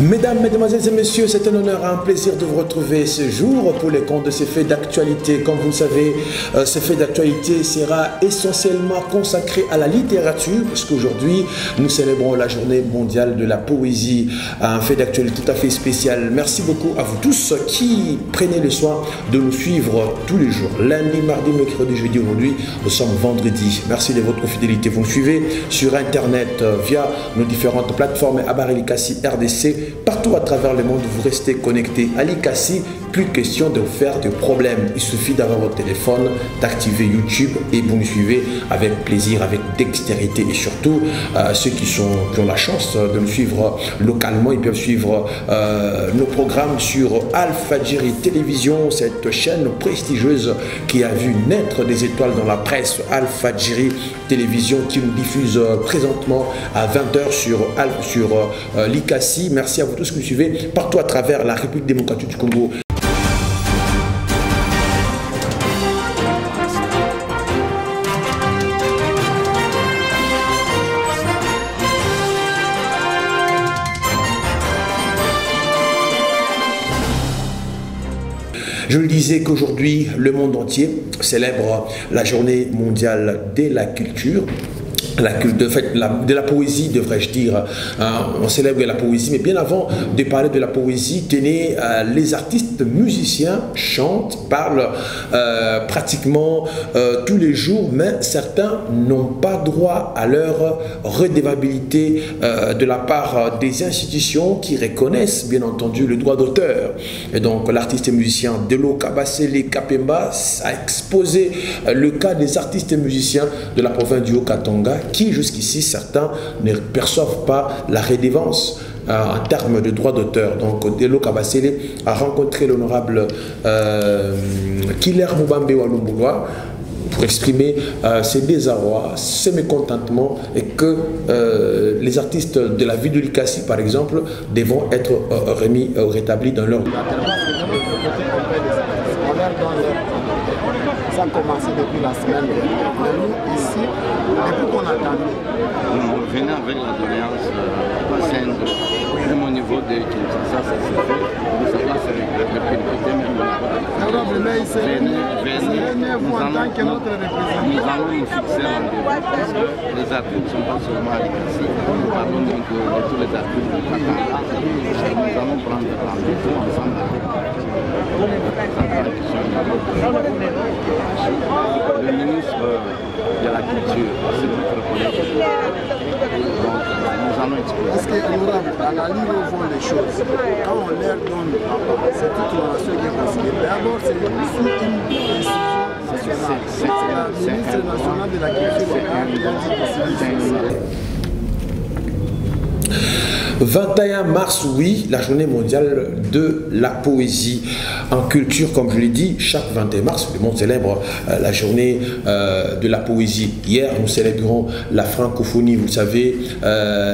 Mesdames, Mesdemoiselles et Messieurs, c'est un honneur et un plaisir de vous retrouver ce jour pour les comptes de ces faits d'actualité. Comme vous le savez, ces faits d'actualité sera essentiellement consacré à la littérature, puisqu'aujourd'hui, nous célébrons la journée mondiale de la poésie, un fait d'actualité tout à fait spécial. Merci beaucoup à vous tous qui prenez le soin de nous suivre tous les jours. Lundi, mardi, mercredi, jeudi, aujourd'hui, nous sommes vendredi. Merci de votre fidélité. Vous nous suivez sur Internet via nos différentes plateformes Abarelikasi RDC. Partout à travers le monde, vous restez connectés à l'ICASI. Plus question de vous faire de problèmes. Il suffit d'avoir votre téléphone, d'activer YouTube et vous nous suivez avec plaisir, avec dextérité. Et surtout, ceux qui ont la chance de nous suivre localement, ils peuvent suivre nos programmes sur Al-Fadjiri Télévision, cette chaîne prestigieuse qui a vu naître des étoiles dans la presse. Al-Fadjiri Télévision qui nous diffuse présentement à 20 h sur l'ICASI. Merci à vous tous qui nous suivez partout à travers la République démocratique du Congo. Je le disais qu'aujourd'hui, le monde entier célèbre la journée mondiale de la culture. De la poésie, devrais-je dire. On célèbre la poésie, mais bien avant de parler de la poésie, tenez, les artistes musiciens chantent, parlent pratiquement tous les jours, mais certains n'ont pas droit à leur redevabilité de la part des institutions qui reconnaissent bien entendu le droit d'auteur. Et donc l'artiste et musicien Delo Kabasele Kapemba a exposé le cas des artistes et musiciens de la province du Haut-Katanga qui jusqu'ici certains ne perçoivent pas la redevance en termes de droit d'auteur. Donc Delo Kabasele a rencontré l'honorable Killer Mubambe Walumboulwa pour exprimer ses désarrois, ses mécontentements et que les artistes de la ville de l'ICASI par exemple devront être rétablis dans leur... Ça a commencé depuis la semaine dernière. Mais nous, ici, depuis qu'on attendait. Nous venons avec la doléance Sendro. Même au niveau de Kinshasa, ça se fait. Ça va se répercuter même nous allons nous fixer rendez-vous parce que les articles ne sont pas seulement à l'ICASI. Nous parlons donc de tous les articles de Katanga. Nous allons prendre rendez-vous ensemble avec le ministre de la Culture, c'est notre collègue. Donc, nous allons expliquer. Parce que, honorable, à la ligne où vont les choses, quand on leur donne la parole, c'est toute la nation qui est considérée. D'abord, c'est sous une décision nationale. C'est la ministre nationale de la Culture qui a dit que 21 mars, oui, la journée mondiale de la poésie. En culture, comme je l'ai dit, chaque 21 mars, le monde célèbre la journée de la poésie. Hier, nous célébrons la francophonie. Vous savez,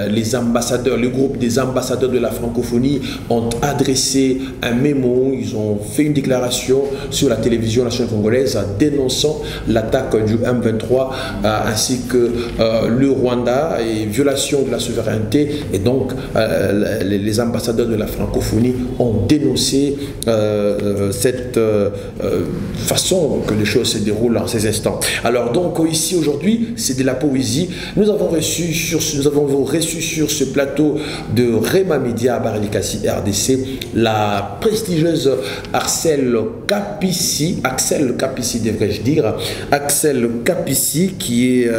les ambassadeurs, le groupe des ambassadeurs de la francophonie ont adressé un mémo, ils ont fait une déclaration sur la télévision nationale congolaise dénonçant l'attaque du M23 ainsi que le Rwanda et violation de la souveraineté. Et donc, les ambassadeurs de la francophonie ont dénoncé cette façon que les choses se déroulent en ces instants. Alors donc ici aujourd'hui c'est de la poésie. Nous avons reçu sur ce plateau de Rema Media Abarelikasi RDC la prestigieuse Axel Kapissi devrais-je dire, Axel Kapissi qui est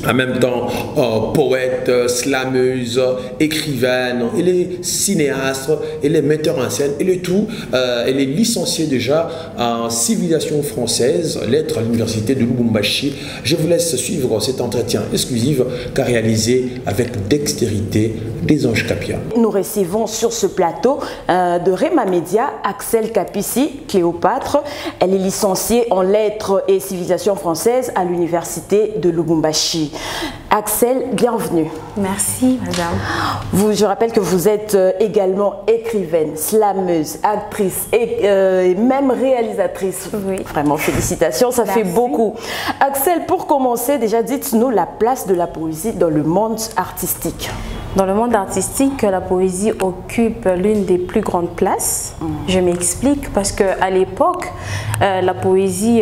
en même temps poète, slameuse, écrivaine, elle est cinéaste, elle est metteur en scène, elle est tout. Elle est licenciée déjà en civilisation française, lettres à l'université de Lubumbashi. Je vous laisse suivre cet entretien exclusif qu'a réalisé avec dextérité des Anges Capia. Nous recevons sur ce plateau de Rema Media Axel Kapissi, Cléopâtre. Elle est licenciée en lettres et civilisation française à l'université de Lubumbashi. Axel, bienvenue. Merci, madame. Je rappelle que vous êtes également écrivaine, slameuse, actrice et même réalisatrice. Oui. Vraiment, félicitations, ça fait beaucoup. Axel, pour commencer, déjà, dites-nous la place de la poésie dans le monde artistique. Dans le monde artistique, la poésie occupe l'une des plus grandes places. Je m'explique parce qu'à l'époque, la poésie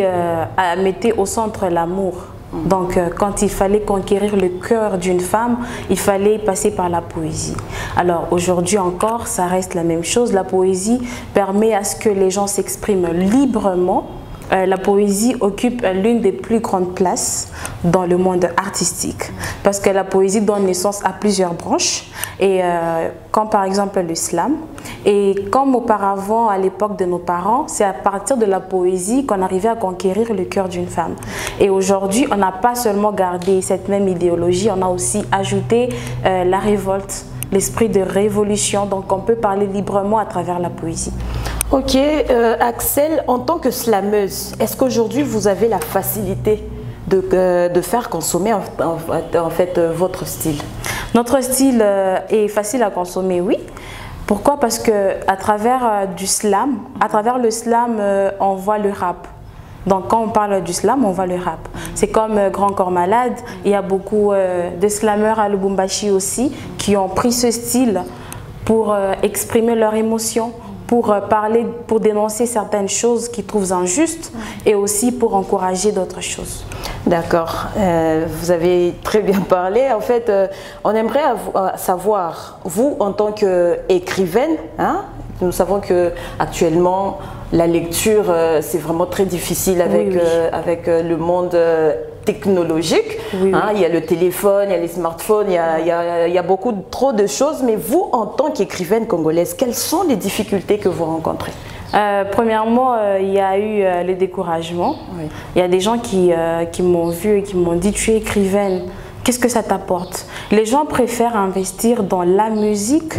mettait au centre l'amour. Donc, quand il fallait conquérir le cœur d'une femme, il fallait passer par la poésie. Alors, aujourd'hui encore, ça reste la même chose. La poésie permet à ce que les gens s'expriment librement. La poésie occupe l'une des plus grandes places dans le monde artistique parce que la poésie donne naissance à plusieurs branches et comme par exemple le slam, et comme auparavant à l'époque de nos parents, c'est à partir de la poésie qu'on arrivait à conquérir le cœur d'une femme. Et aujourd'hui, on n'a pas seulement gardé cette même idéologie, on a aussi ajouté la révolte, l'esprit de révolution, donc on peut parler librement à travers la poésie. Ok, Axel, en tant que slameuse, est-ce qu'aujourd'hui vous avez la facilité de faire consommer en fait votre style? Notre style est facile à consommer, oui. Pourquoi? Parce que à travers du slam, à travers le slam, on voit le rap. Donc quand on parle du slam, on voit le rap. C'est comme Grand Corps Malade, il y a beaucoup de slameurs à Lubumbashi aussi qui ont pris ce style pour exprimer leurs émotions, pour parler, pour dénoncer certaines choses qu'ils trouvent injustes et aussi pour encourager d'autres choses. D'accord, vous avez très bien parlé. En fait, on aimerait savoir, vous en tant qu'écrivaine, hein, nous savons qu'actuellement, la lecture, c'est vraiment très difficile avec, avec le monde technologique. Hein, il y a le téléphone, il y a les smartphones, il y a beaucoup trop de choses. Mais vous, en tant qu'écrivaine congolaise, quelles sont les difficultés que vous rencontrez? Premièrement, il y a eu le découragement. Il y a des gens qui m'ont vu et qui m'ont dit « tu es écrivaine, qu'est-ce que ça t'apporte ?» Les gens préfèrent investir dans la musique,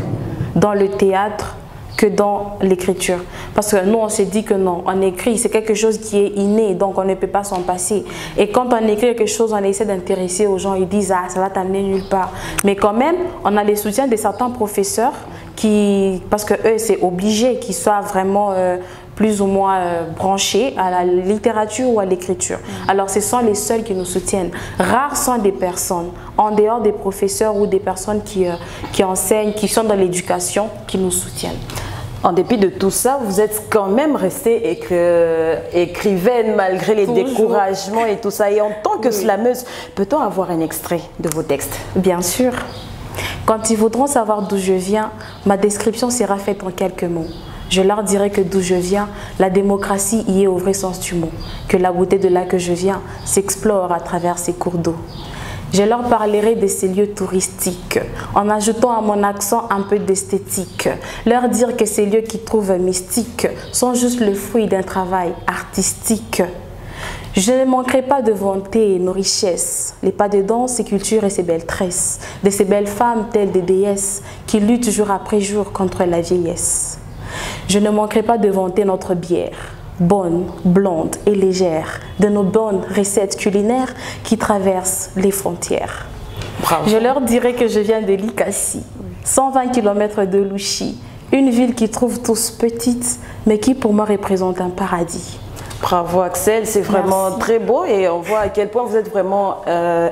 dans le théâtre, que dans l'écriture. Parce que nous, on s'est dit que non, on écrit, c'est quelque chose qui est inné, donc on ne peut pas s'en passer. Et quand on écrit quelque chose, on essaie d'intéresser aux gens, ils disent « ah, ça va t'amener nulle part ». Mais quand même, on a les soutiens de certains professeurs qui, parce que eux, c'est obligé qu'ils soient vraiment plus ou moins branchés à la littérature ou à l'écriture. Alors, ce sont les seuls qui nous soutiennent. Rares sont des personnes, en dehors des professeurs ou des personnes qui enseignent, qui sont dans l'éducation, qui nous soutiennent. En dépit de tout ça, vous êtes quand même restée écrivaine malgré les découragements et tout ça. Et en tant que slameuse, peut-on avoir un extrait de vos textes? Bien sûr. Quand ils voudront savoir d'où je viens, ma description sera faite en quelques mots. Je leur dirai que d'où je viens, la démocratie y est au vrai sens du mot, que la beauté de là que je viens s'explore à travers ces cours d'eau. Je leur parlerai de ces lieux touristiques, en ajoutant à mon accent un peu d'esthétique. Leur dire que ces lieux qu'ils trouvent mystiques sont juste le fruit d'un travail artistique. Je ne manquerai pas de vanter nos richesses, les pas de danse, ces cultures et ces belles tresses, de ces belles femmes telles des déesses qui luttent jour après jour contre la vieillesse. Je ne manquerai pas de vanter notre bière, bonne, blonde et légère, de nos bonnes recettes culinaires qui traversent les frontières. Bravo. Je leur dirai que je viens de Likasi, 120 km de Louchi, une ville qui trouve tous petite, mais qui pour moi représente un paradis. Bravo Axel, c'est vraiment très beau et on voit à quel point vous êtes vraiment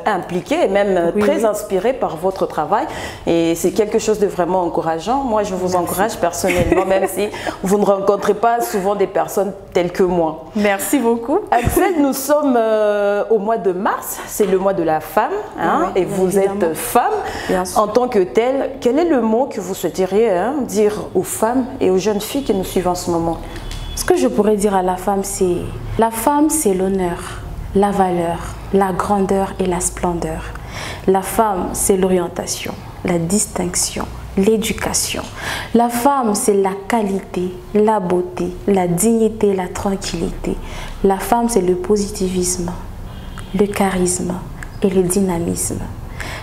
impliqué et même très inspiré par votre travail et c'est quelque chose de vraiment encourageant. Moi je vous encourage personnellement même si vous ne rencontrez pas souvent des personnes telles que moi. Merci beaucoup. Axel, nous sommes au mois de mars, c'est le mois de la femme hein, et vous êtes femme. En tant que telle, quel est le mot que vous souhaiteriez dire aux femmes et aux jeunes filles qui nous suivent en ce moment? Ce que je pourrais dire à la femme, c'est l'honneur, la valeur, la grandeur et la splendeur. La femme, c'est l'orientation, la distinction, l'éducation. La femme, c'est la qualité, la beauté, la dignité, la tranquillité. La femme, c'est le positivisme, le charisme et le dynamisme.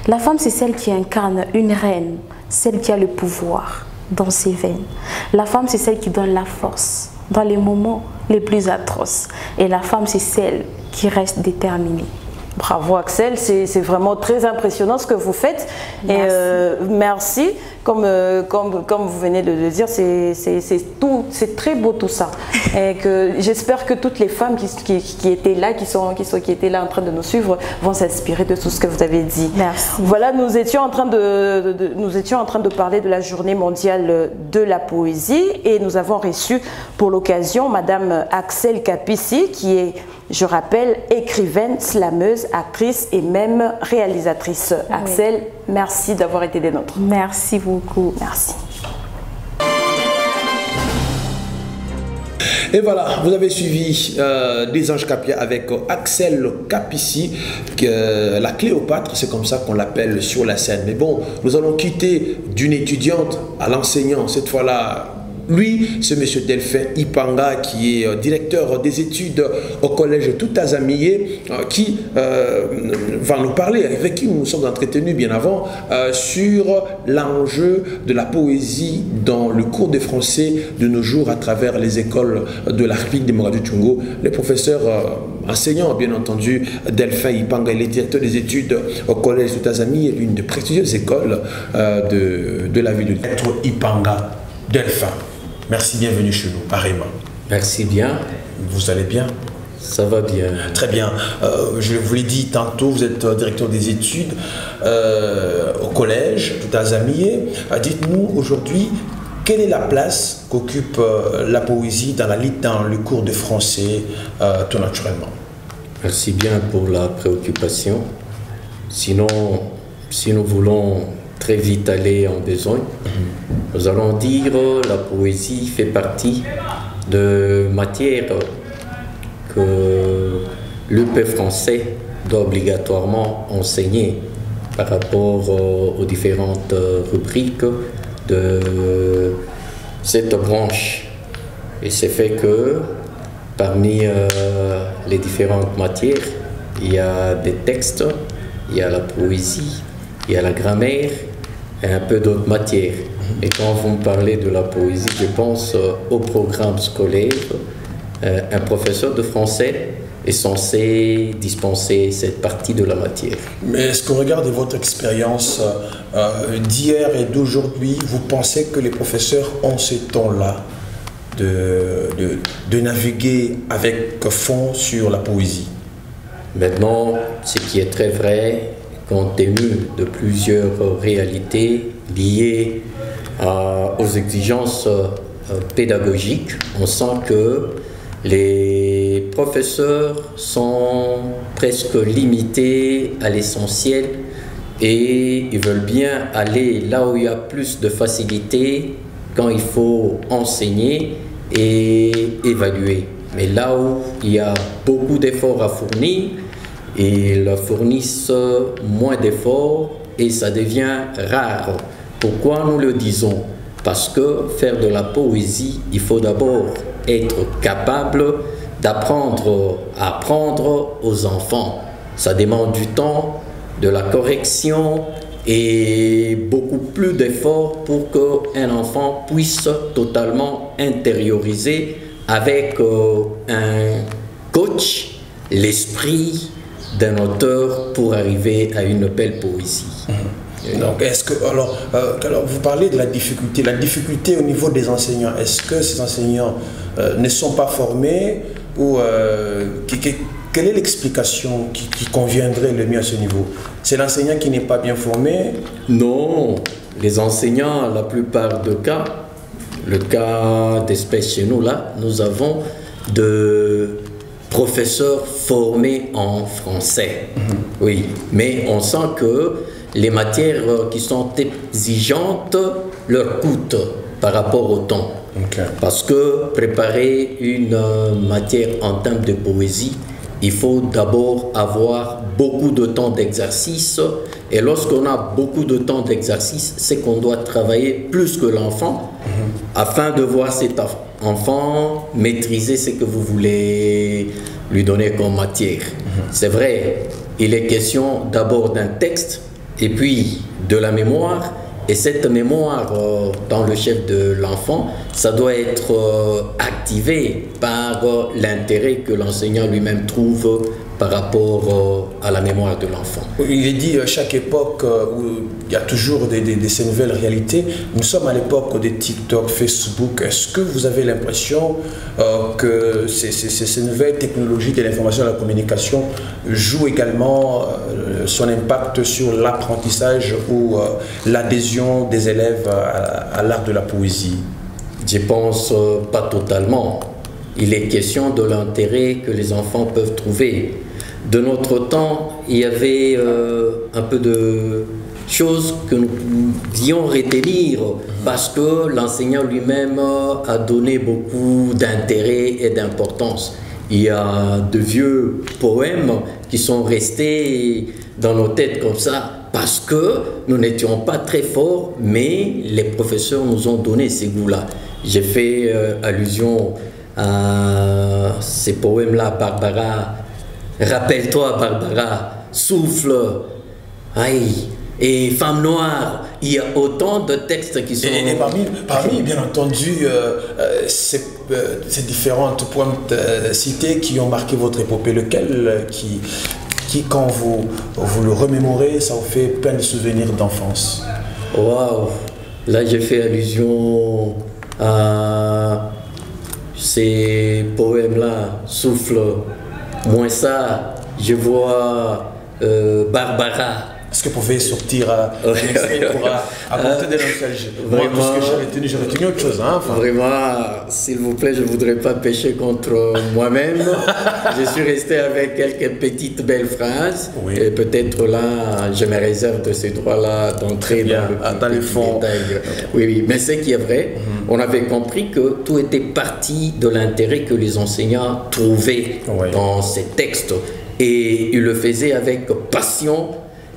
La femme, c'est celle qui incarne une reine, celle qui a le pouvoir dans ses veines. La femme, c'est celle qui donne la force dans les moments les plus atroces. Et la femme, c'est celle qui reste déterminée. Bravo Axel, c'est vraiment très impressionnant ce que vous faites. Merci. Et merci, comme vous venez de le dire, c'est très beau tout ça. Et que j'espère que toutes les femmes qui étaient là, qui étaient là en train de nous suivre, vont s'inspirer de tout ce que vous avez dit. Merci. Voilà, nous étions en train de parler de la journée mondiale de la poésie et nous avons reçu pour l'occasion Madame Axel Kapissi qui est, je rappelle, écrivaine, slameuse, actrice et même réalisatrice. Oui. Axel, merci d'avoir été des nôtres. Merci beaucoup. Merci. Et voilà, vous avez suivi Des Anges Capia avec Axel Kapissi, la Cléopâtre, c'est comme ça qu'on l'appelle sur la scène. Mais bon, nous allons quitter d'une étudiante à l'enseignant, cette fois-là. Lui, c'est M. Delphin Ipanga, qui est directeur des études au collège Toutazamié, qui va nous parler, avec qui nous nous sommes entretenus bien avant, sur l'enjeu de la poésie dans le cours de français de nos jours à travers les écoles de la République démocratique du Congo. Le professeur enseignant, bien entendu, Delphin Ipanga, il est directeur des études au collège Toutazamié, l'une des prestigieuses écoles de la ville de Ipanga. Delphin. Merci, bienvenue chez nous, à Réma. Merci bien. Vous allez bien? Ça va bien. Très bien. Je vous l'ai dit tantôt, vous êtes directeur des études au collège Toutazamié. Dites-nous aujourd'hui, quelle est la place qu'occupe la poésie dans le cours de français tout naturellement? Merci bien pour la préoccupation. Sinon, si nous voulons très vite aller en besoin, nous allons dire la poésie fait partie de matières que l'UP français doit obligatoirement enseigner par rapport aux différentes rubriques de cette branche. Et c'est fait que parmi les différentes matières, il y a des textes, il y a la poésie, il y a la grammaire et un peu d'autres matières. Et quand vous me parlez de la poésie, je pense au programme scolaire. Un professeur de français est censé dispenser cette partie de la matière. Mais est-ce qu'on regarde votre expérience d'hier et d'aujourd'hui, vous pensez que les professeurs ont ce temps-là de naviguer avec fond sur la poésie? Maintenant, ce qui est très vrai, compte tenu de plusieurs réalités liées aux exigences pédagogiques, on sent que les professeurs sont presque limités à l'essentiel et ils veulent bien aller là où il y a plus de facilité quand il faut enseigner et évaluer. Mais là où il y a beaucoup d'efforts à fournir, ils fournissent moins d'efforts et ça devient rare. Pourquoi nous le disons? Parce que faire de la poésie, il faut d'abord être capable d'apprendre à apprendre aux enfants. Ça demande du temps, de la correction et beaucoup plus d'efforts pour qu'un enfant puisse totalement intérioriser avec un coach l'esprit d'un auteur pour arriver à une belle poésie. Donc, est-ce que, alors, vous parlez de la difficulté au niveau des enseignants. Est-ce que ces enseignants ne sont pas formés ou quelle est l'explication qui conviendrait le mieux à ce niveau? C'est l'enseignant qui n'est pas bien formé? Non, les enseignants, la plupart des cas, le cas d'espèce chez nous là, nous avons de professeurs formés en français. Oui, mais on sent que les matières qui sont exigeantes leur coûtent par rapport au temps. Parce que préparer une matière en termes de poésie, il faut d'abord avoir beaucoup de temps d'exercice. Et lorsqu'on a beaucoup de temps d'exercice, c'est qu'on doit travailler plus que l'enfant afin de voir cet enfant maîtriser ce que vous voulez lui donner comme matière. C'est vrai, il est question d'abord d'un texte et puis de la mémoire. Et cette mémoire dans le chef de l'enfant, ça doit être activé par l'intérêt que l'enseignant lui-même trouve par rapport à la mémoire de l'enfant. Il est dit chaque époque où il y a toujours ces nouvelles réalités. Nous sommes à l'époque des TikTok, Facebook. Est-ce que vous avez l'impression que ces nouvelles technologies de l'information et de la communication jouent également son impact sur l'apprentissage ou l'adhésion des élèves à l'art de la poésie? Je pense pas totalement. Il est question de l'intérêt que les enfants peuvent trouver. De notre temps, il y avait un peu de choses que nous devions retenir parce que l'enseignant lui-même a donné beaucoup d'intérêt et d'importance. Il y a de vieux poèmes qui sont restés dans nos têtes comme ça parce que nous n'étions pas très forts, mais les professeurs nous ont donné ces goûts-là. J'ai fait allusion à ces poèmes-là, Barbara. Rappelle-toi, Barbara, souffle, aïe, et femme noire. Il y a autant de textes qui sont... Et parmi bien entendu, ces différentes pointes citées qui ont marqué votre épopée, lequel qui quand vous le remémorez, ça vous fait plein de souvenirs d'enfance? Waouh! Là, j'ai fait allusion à ces poèmes-là, souffle. Moins ça, je vois Barbara. Est-ce que vous pouvez sortir un extrait pour apporter de nostalgie? Moi, tout ce que j'ai retenu autre chose. Hein, vraiment, s'il vous plaît, je ne voudrais pas pécher contre moi-même. Je suis resté avec quelques petites belles phrases. Oui. Et peut-être là, je me réserve de ces droits-là d'entrer dans le fond. Oui, mais c'est qui est vrai. On avait compris que tout était parti de l'intérêt que les enseignants trouvaient dans ces textes. Et ils le faisaient avec passion.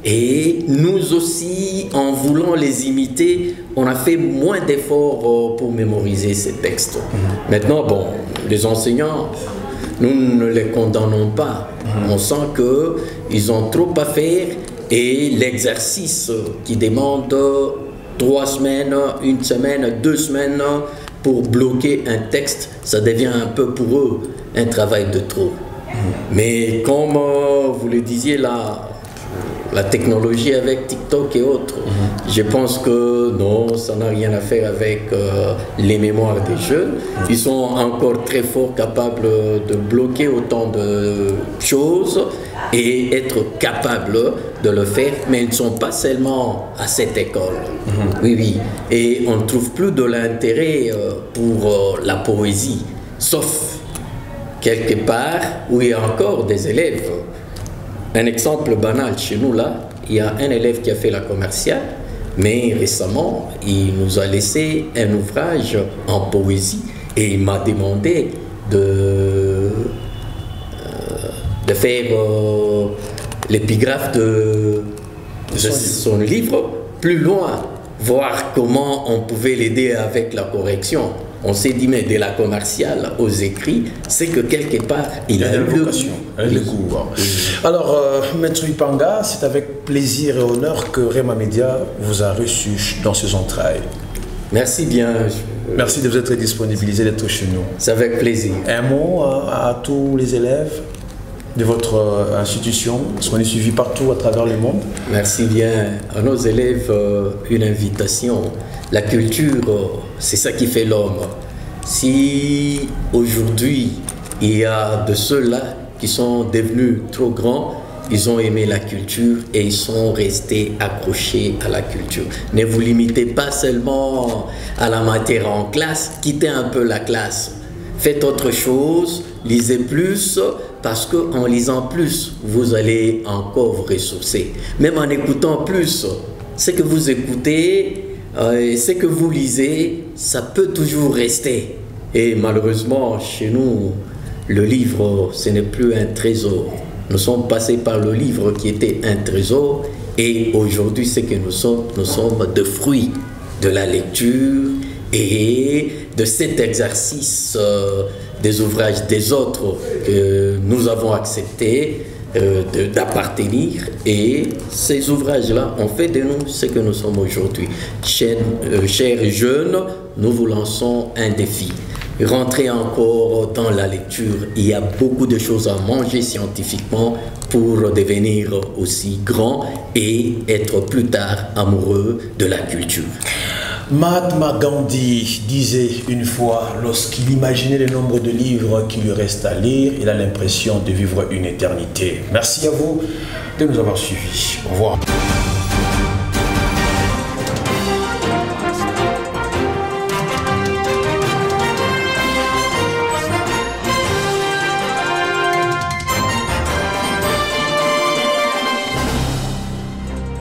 Et nous aussi, en voulant les imiter, on a fait moins d'efforts pour mémoriser ces textes. Maintenant, bon, les enseignants, nous ne les condamnons pas. On sent qu'ils ont trop à faire et l'exercice qui demande 3 semaines, 1 semaine, 2 semaines pour bloquer un texte, ça devient un peu pour eux un travail de trop. Mais comme vous le disiez là, la technologie avec TikTok et autres, je pense que non, ça n'a rien à faire avec les mémoires des jeunes. Ils sont encore très forts, capables de bloquer autant de choses et être capables de le faire, mais ils ne sont pas seulement à cette école. Oui. Et on ne trouve plus de l'intérêt pour la poésie, sauf quelque part où il y a encore des élèves. Un exemple banal chez nous là, il y a un élève qui a fait la commerciale, mais récemment, il nous a laissé un ouvrage en poésie et il m'a demandé de faire l'épigraphe de son livre plus loin, voir comment on pouvait l'aider avec la correction. On s'est dit, mais de la commerciale aux écrits, c'est que quelque part, il a une vocation. Le goût. Alors, Maître Ipanga, c'est avec plaisir et honneur que Rema Media vous a reçu dans ses entrailles. Merci bien. Merci de vous être disponibilisé, d'être chez nous. C'est avec plaisir. Un mot à tous les élèves de votre institution, parce qu'on est suivi partout à travers le monde. Merci bien. À nos élèves, une invitation. La culture, c'est ça qui fait l'homme. Si aujourd'hui, il y a de ceux-là qui sont devenus trop grands, ils ont aimé la culture et ils sont restés accrochés à la culture. Ne vous limitez pas seulement à la matière en classe, quittez un peu la classe. Faites autre chose, lisez plus, parce qu'en lisant plus, vous allez encore vous ressourcer. Même en écoutant plus, ce que vous écoutez, ce que vous lisez, ça peut toujours rester. Et malheureusement, chez nous, le livre, ce n'est plus un trésor. Nous sommes passés par le livre qui était un trésor et aujourd'hui, ce que nous sommes de fruits de la lecture et de cet exercice des ouvrages des autres que nous avons accepté d'appartenir, et ces ouvrages-là ont fait de nous ce que nous sommes aujourd'hui. Chers jeunes, nous vous lançons un défi. rentrer encore dans la lecture. Il y a beaucoup de choses à manger scientifiquement pour devenir aussi grand et être plus tard amoureux de la culture. Mahatma Gandhi disait une fois, lorsqu'il imaginait le nombre de livres qu'il lui reste à lire, il a l'impression de vivre une éternité. Merci à vous de nous avoir suivis. Au revoir.